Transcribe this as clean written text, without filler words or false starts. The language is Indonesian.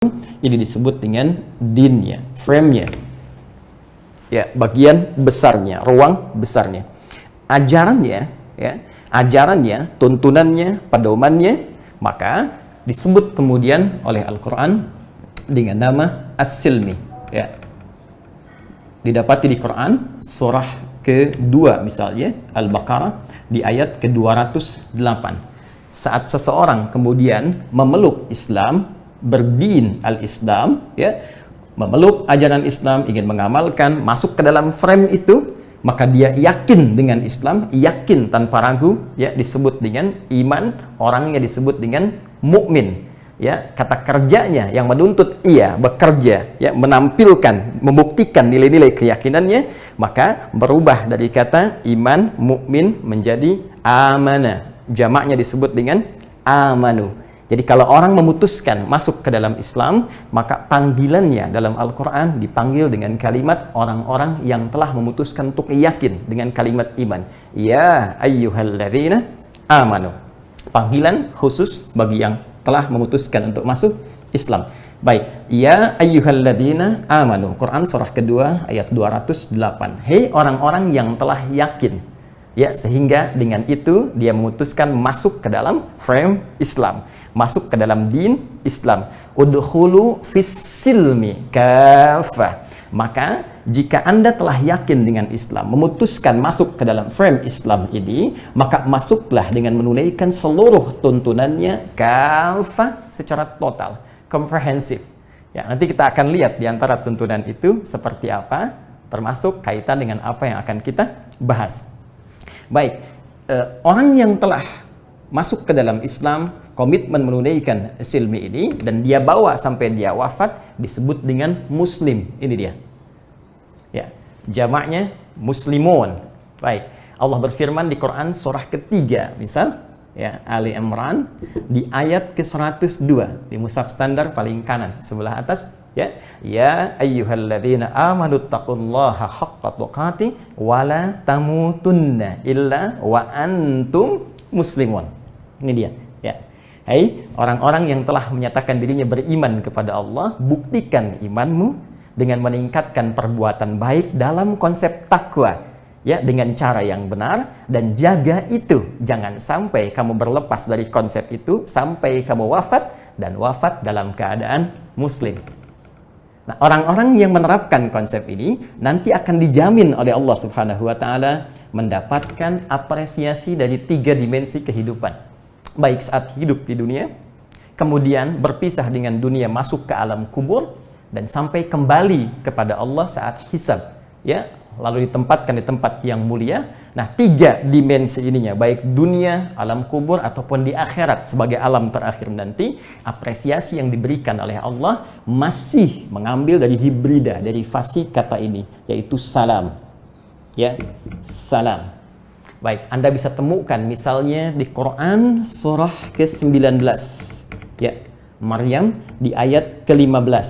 ini disebut dengan dinnya, frame-nya. Ya, bagian besarnya, ruang besarnya. Ajarannya, ya, ajarannya, tuntunannya, pedomannya, maka disebut kemudian oleh Al-Quran dengan nama As-Silmi. Ya. Didapati di Quran surah kedua misalnya Al-Baqarah di ayat ke-208. Saat seseorang kemudian memeluk Islam, berdin al-Islam, ya, memeluk ajaran Islam, ingin mengamalkan, masuk ke dalam frame itu, maka dia yakin dengan Islam, yakin tanpa ragu, ya, disebut dengan iman, orangnya disebut dengan mukmin. Ya, kata kerjanya yang menuntut ia bekerja, ya, menampilkan, membuktikan nilai-nilai keyakinannya, maka berubah dari kata iman, mukmin menjadi amanah. Jamaknya disebut dengan amanu. Jadi kalau orang memutuskan masuk ke dalam Islam, maka panggilannya dalam Al-Quran dipanggil dengan kalimat orang-orang yang telah memutuskan untuk yakin dengan kalimat iman. Ya ayyuhalladzina amanu. Panggilan khusus bagi yang telah memutuskan untuk masuk Islam. Baik, ya ayyuhalladzina amanu. Quran surah kedua ayat 208. Hei orang-orang yang telah yakin. Ya, sehingga dengan itu dia memutuskan masuk ke dalam frame Islam, masuk ke dalam din Islam. Udkhulu fis-silmi kafah. Maka jika Anda telah yakin dengan Islam, memutuskan masuk ke dalam frame Islam ini, maka masuklah dengan menunaikan seluruh tuntunannya kafah, secara total, komprehensif. Ya, nanti kita akan lihat di antara tuntunan itu seperti apa, termasuk kaitan dengan apa yang akan kita bahas. Baik, orang yang telah masuk ke dalam Islam, komitmen menunaikan silmi ini, dan dia bawa sampai dia wafat, disebut dengan muslim. Ini dia. Ya, jamaknya muslimun. Baik, Allah berfirman di Quran surah ketiga, misal, ya, Ali Imran, di ayat ke-102, di mushaf standar paling kanan, sebelah atas, ya, ya ayyuhalladzina amanu taqullaha haqqa tuqatih wa la tamutunna illa wa antum muslimun. Ini dia, ya. Hai orang-orang yang telah menyatakan dirinya beriman kepada Allah, buktikan imanmu dengan meningkatkan perbuatan baik dalam konsep takwa, ya, dengan cara yang benar, dan jaga itu. Jangan sampai kamu berlepas dari konsep itu sampai kamu wafat, dan wafat dalam keadaan muslim. Nah, orang-orang yang menerapkan konsep ini nanti akan dijamin oleh Allah Subhanahu wa taala mendapatkan apresiasi dari 3 dimensi kehidupan. Baik saat hidup di dunia, kemudian berpisah dengan dunia, masuk ke alam kubur, dan sampai kembali kepada Allah saat hisab, ya, lalu ditempatkan di tempat yang mulia. Nah, 3 dimensi ininya, baik dunia, alam kubur, ataupun di akhirat sebagai alam terakhir nanti, apresiasi yang diberikan oleh Allah masih mengambil dari hibrida, dari fasih kata ini, yaitu salam. Ya, salam. Baik, Anda bisa temukan misalnya di Quran surah ke-19, ya, Maryam di ayat ke-15.